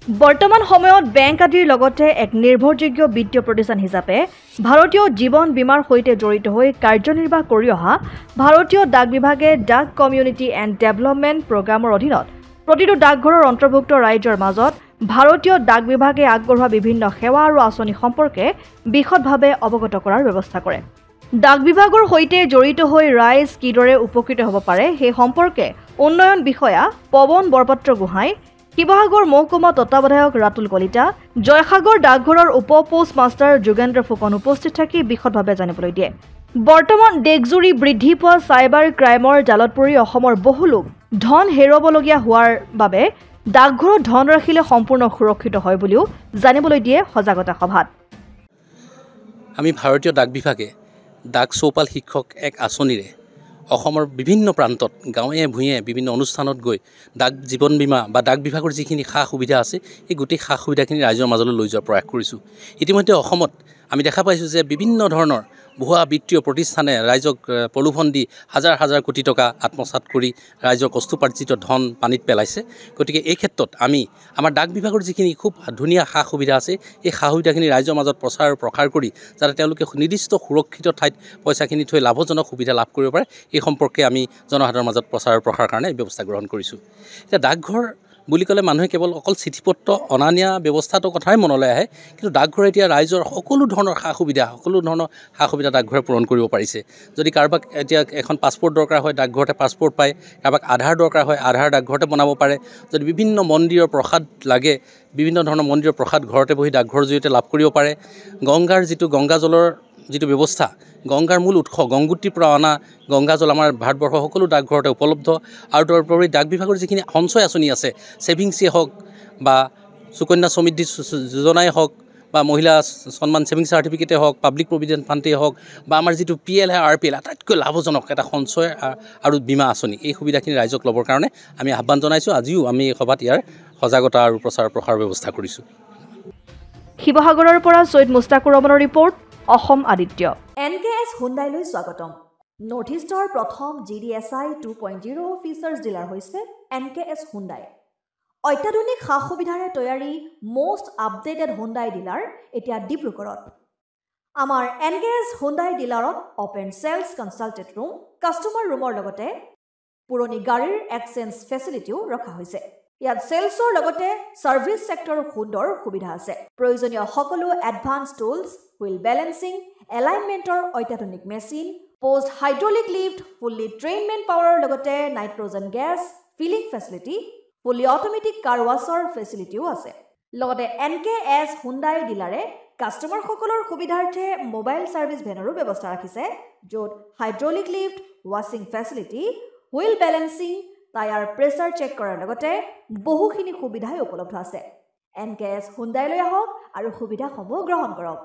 বৰ্তমান সময়ত বেংক আদিৰ লগতে এক নিৰ্ভৰযোগ্য বিত্তীয় প্ৰতিষ্ঠান হিচাপে ভাৰতীয় জীৱন বীমাৰ সৈতে জড়িত হৈ কাৰ্যনিৰ্বাহ কৰি অহা ভাৰতীয় ডাক বিভাগে ডাক কমিউনিটি এণ্ড ডেভেলপমেণ্ট প্ৰগ্ৰামৰ অধীনত প্ৰতিটো ডাকঘৰৰ অন্তৰ্ভুক্ত ৰাইজৰ মাজত ভাৰতীয় ডাক বিভাগে আগবঢ়োৱা বিভিন্ন সেৱা আৰু আঁচনি সম্পৰ্কে বিশদভাৱে অৱগত কৰাৰ ব্যৱস্থা কৰে। ডাক বিভাগৰ সৈতে জড়িত হৈ ৰাইজ কিদৰে উপকৃত হ'ব পাৰে সেই সম্পৰ্কে উন্নয়ন বিষয়া পৱন বৰপাত্ৰ গোহাঁই, শিৱসাগৰ মহকুমা তত্ত্বাৱধায়ক ৰাতুল কলিতা, জয়সাগৰ ডাকঘৰৰ উপ পোষ্ট মাষ্টাৰ যোগেন্দ্ৰ ফুকন উপস্থিত থাকি বিশদভাৱে জানিবলৈ দিয়ে। বৰ্তমান দেশজুৰি বৃদ্ধি পোৱা চাইবাৰ ক্ৰাইমৰ জালত পৰি অসমৰ বহু লোক ধন হেৰুৱাবলগীয়া হোৱাৰ বাবে ডাকঘৰত ধন ৰাখিলে সম্পূৰ্ণ সুৰক্ষিত হয় বুলিও জানিবলৈ দিয়ে সজাগতা সভাত। আমি ভাৰতীয় ডাক বিভাগে ডাক চৌপাল শিক্ষক এক আঁচনিৰে অসমৰ বিভিন্ন প্ৰান্তত গাঁৱে ভূঞে বিভিন্ন অনুষ্ঠানত গৈ ডাক জীৱন বীমা বা ডাক বিভাগৰ যিখিনি সা সুবিধা আছে এই গোটেই সা সুবিধাখিনি ৰাইজৰ মাজলৈ লৈ যোৱাৰ প্ৰয়াস কৰিছোঁ। ইতিমধ্যে অসমত আমি দেখা পাইছোঁ যে বিভিন্ন ধৰণৰ ভুৱা বিত্তীয় প্ৰতিষ্ঠানে ৰাইজক প্ৰলোভন দি হাজাৰ হাজাৰ কোটি টকা আত্মসাৎ কৰি ৰাইজৰ কষ্টোপাৰ্জিত ধন পানীত পেলাইছে। গতিকে এই ক্ষেত্ৰত আমি আমাৰ ডাক বিভাগৰ যিখিনি খুব ধুনীয়া সা সুবিধা আছে এই সা সুবিধাখিনি ৰাইজৰ মাজত প্ৰচাৰ আৰু প্ৰসাৰ কৰি যাতে তেওঁলোকে নিৰ্দিষ্ট সুৰক্ষিত ঠাইত পইচাখিনি থৈ লাভজনক সুবিধা লাভ কৰিব পাৰে এই সম্পৰ্কে আমি জনসাধাৰণৰ মাজত প্ৰচাৰ আৰু প্ৰসাৰৰ কাৰণে ব্যৱস্থা গ্ৰহণ কৰিছোঁ। এতিয়া ডাকঘৰ বুলি ক'লে মানুহে কেৱল অকল চিঠি পত্ৰ অনা নিয়া ব্যৱস্থাটোৰ কথাই মনলৈ আহে, কিন্তু ডাকঘৰে এতিয়া ৰাইজৰ সকলো ধৰণৰ সা সুবিধা ডাকঘৰে পূৰণ কৰিব পাৰিছে। যদি কাৰোবাক এতিয়া এখন পাছপোৰ্ট দৰকাৰ হয় ডাকঘৰতে পাছপোৰ্ট পায়, কাৰোবাক আধাৰ দৰকাৰ হয় আধাৰ ডাকঘৰতে বনাব পাৰে, যদি বিভিন্ন মন্দিৰৰ প্ৰসাদ লাগে বিভিন্ন ধৰণৰ মন্দিৰৰ প্ৰসাদ ঘৰতে বহি ডাকঘৰৰ জৰিয়তে লাভ কৰিব পাৰে। গংগাৰ গংগাজলৰ যিটো ব্যৱস্থা, গংগাৰ মূল উৎস গংগোত্ৰীৰ পৰা অনা গংগাজল আমাৰ ভাৰতবৰ্ষৰ সকলো ডাকঘৰতে উপলব্ধ। আৰু তাৰোপৰি ডাক বিভাগৰ যিখিনি সঞ্চয় আঁচনি আছে, ছেভিংছেই হওক বা সুকন্যা সমৃদ্ধি যোজনাই হওক বা মহিলা সন্মান ছেভিংছ চাৰ্টিফিকেটেই হওক, পাব্লিক প্ৰভিডেণ্ট ফাণ্ডেই হওক বা আমাৰ যিটো PL RPL আটাইতকৈ লাভজনক এটা সঞ্চয় আৰু বীমা আঁচনি, এই সুবিধাখিনি ৰাইজক ল'বৰ কাৰণে আমি আহ্বান জনাইছোঁ। আজিও আমি এই সভাত ইয়াৰ সজাগতা আৰু প্ৰচাৰ প্ৰসাৰৰ ব্যৱস্থা কৰিছোঁ। শিৱসাগৰৰ পৰা ছৈয়দ মুস্তাকুৰ ৰহমানৰ ৰিপৰ্ট, অসম আদিত্য। NKS হুণ্ডাইলৈ স্বাগতম। নৰ্থ ইষ্টৰ প্ৰথম GDSI 2.0 ফিচাৰ্ছ ডিলাৰ হৈছে NKS হুণ্ডাই। অত্যাধুনিক সা সুবিধাৰে তৈয়াৰী মষ্ট আপডেটেড হুণ্ডাই ডিলাৰ এতিয়া ডিব্ৰুগড়ত। আমাৰ NKS হুণ্ডাই ডিলাৰত open sales consulted room, customer ৰুমৰ লগতে পুৰণি গাড়ীৰ এক্সচেঞ্জ ফেচিলিটিও ৰখা হৈছে। ইয়াত চেলছৰ লগতে ছাৰ্ভিচ ছেক্টৰৰ সুন্দৰ সুবিধা আছে। প্ৰয়োজনীয় সকলো এডভান্স টুলছ, হুইল বেলেন্সিং, এলাইনমেণ্টৰ অত্যাধুনিক machine, post hydraulic lift, fully ট্ৰেইনমেণ্ট পাৱাৰৰ লগতে nitrogen gas filling facility, fully automatic car washer ফেচিলিটিও আছে। লগতে NKS হুণ্ডাই ডিলাৰে কাষ্টমাৰসকলৰ সুবিধাৰ্থে মোবাইল ছাৰ্ভিচ ভেনৰো ব্যৱস্থা ৰাখিছে, য'ত হাইড্ৰলিক লিফ্ট, ৱাছিং facility, wheel balancing, tyre pressure check কৰাৰ লগতে বহুখিনি সুবিধাই উপলব্ধ আছে। NKS হুণ্ডাইলৈ আহক আৰু সুবিধাসমূহ গ্ৰহণ কৰক।